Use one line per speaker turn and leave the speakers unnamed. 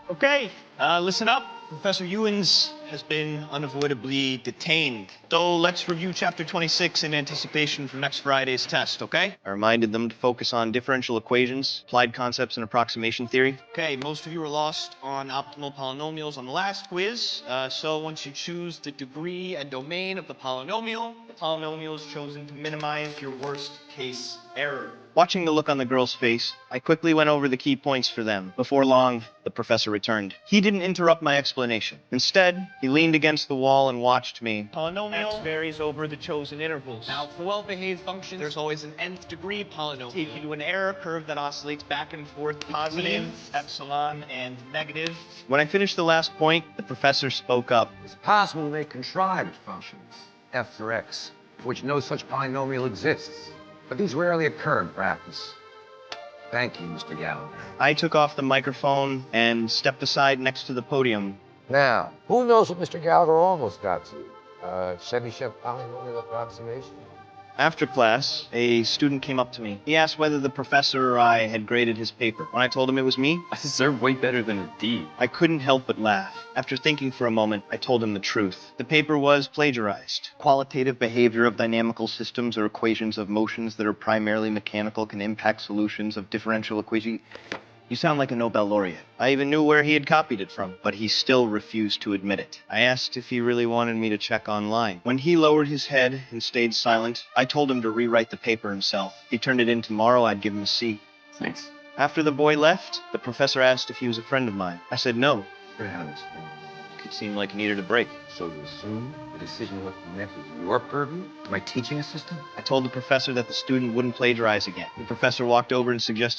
Okay, listen up. Professor Ewens has been unavoidably detained. So let's review chapter 26 in anticipation for next Friday's test, okay?
I reminded them to focus on differential equations, applied concepts, and approximation theory.
Okay, most of you were lost on optimal polynomials on the last quiz. So once you choose the degree and domain of the polynomial is chosen to minimize your worst case error.
Watching the look on the girl's face, I quickly went over the key points for them. Before long, the professor returned. He didn't interrupt my explanation. Instead, he leaned against the wall and watched me.
Polynomial x varies over the chosen intervals. Now, for well-behaved functions, there's always an nth degree polynomial. Take you to an error curve that oscillates back and forth, positive, epsilon, and negative.
When I finished the last point, the professor spoke up.
It's possible they contrived functions, f or x, for which no such polynomial exists. But these rarely occur in practice. Thank you, Mr. Gallagher.
I took off the microphone and stepped aside next to the podium.
Now, who knows what Mr. Gallagher almost got to? Chebyshev polynomial approximation?
After class, a student came up to me. He asked whether the professor or I had graded his paper. When I told him it was me,
I deserve way better than a D.
I couldn't help but laugh. After thinking for a moment, I told him the truth. The paper was plagiarized. Qualitative behavior of dynamical systems or equations of motions that are primarily mechanical can impact solutions of differential equations. You sound like a Nobel laureate. I even knew where he had copied it from, but he still refused to admit it. I asked if he really wanted me to check online. When he lowered his head and stayed silent, I told him to rewrite the paper himself. If he turned it in tomorrow, I'd give him a C.
Thanks.
After the boy left, the professor asked if he was a friend of mine. I said no.
Perhaps.
It seemed like he needed a break.
So you assume the decision what next is your purview? My teaching assistant?
I told the professor that the student wouldn't plagiarize again. The professor walked over and suggested